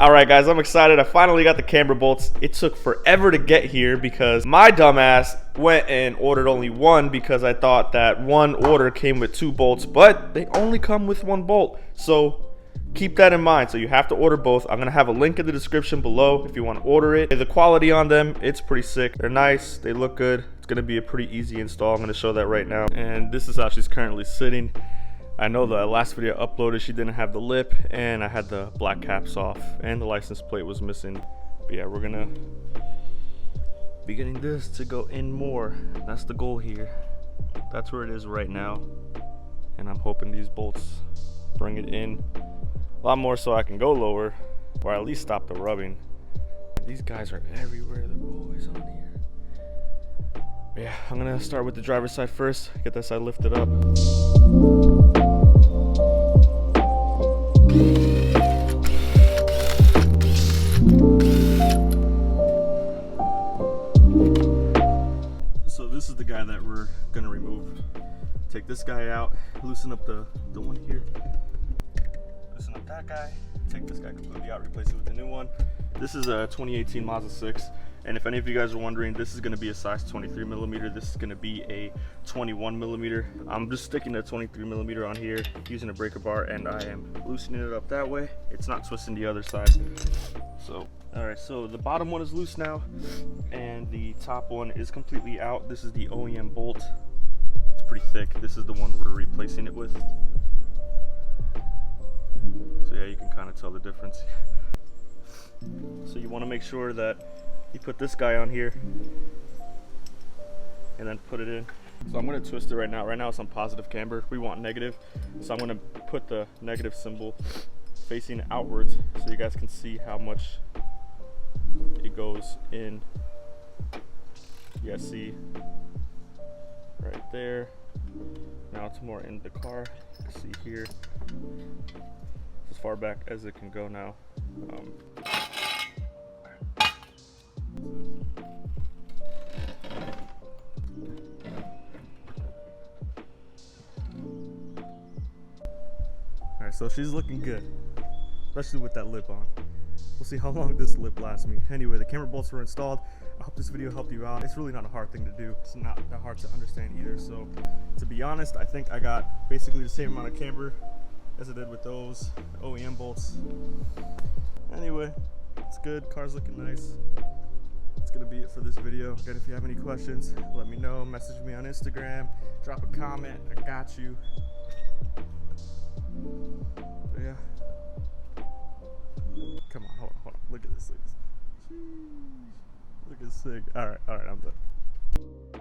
All right, guys, I'm excited. I finally got the Camber Bolts. It took forever to get here because my dumbass went and ordered only one because I thought that one order came with 2 bolts, but they only come with 1 bolt. So keep that in mind. So you have to order both. I'm gonna have a link in the description below if you want to order it. The quality on them, it's pretty sick. They're nice, they look good. It's gonna be a pretty easy install. I'm gonna show that right now. And this is how she's currently sitting. I know the last video I uploaded, she didn't have the lip, and I had the black caps off, and the license plate was missing. But yeah, we're gonna be getting this to go in more. That's the goal here. That's where it is right now. And I'm hoping these bolts bring it in a lot more so I can go lower, or at least stop the rubbing. These guys are everywhere, they're always on here. But yeah, I'm gonna start with the driver's side first, get that side lifted up. So this is the guy that we're gonna remove. Take this guy out, loosen up the one here, loosen up that guy, take this guy completely out, replace it with the new one. This is a 2018 Mazda 6, and if any of you guys are wondering, this is going to be a size 23mm. This is going to be a 21mm. I'm just sticking a 23mm on here using a breaker bar, and I am loosening it up that way. It's not twisting the other side. So alright, so the bottom one is loose now, and the top one is completely out. This is the OEM bolt. It's pretty thick. This is the one we're replacing it with. So yeah, you can kind of tell the difference. So you want to make sure that you put this guy on here and then put it in. So I'm going to twist it right now. Right now it's on positive camber. We want negative. So I'm going to put the negative symbol facing outwards so you guys can see how much it goes in. You guys see right there. Now it's more in the car. You can see here. As far back as it can go now. Alright, so she's looking good, especially with that lip on. We'll see how long this lip lasts me. Anyway, the camber bolts were installed. I hope this video helped you out. It's really not a hard thing to do. It's not that hard to understand either. So to be honest, I think I got basically the same amount of camber as I did with those OEM bolts. Anyway, it's good. Car's looking nice. That's gonna be it for this video. Again, if you have any questions, let me know. Message me on Instagram. Drop a comment. I got you. But yeah. Come on, hold on. Look at this. Look at this thing. Alright, I'm done.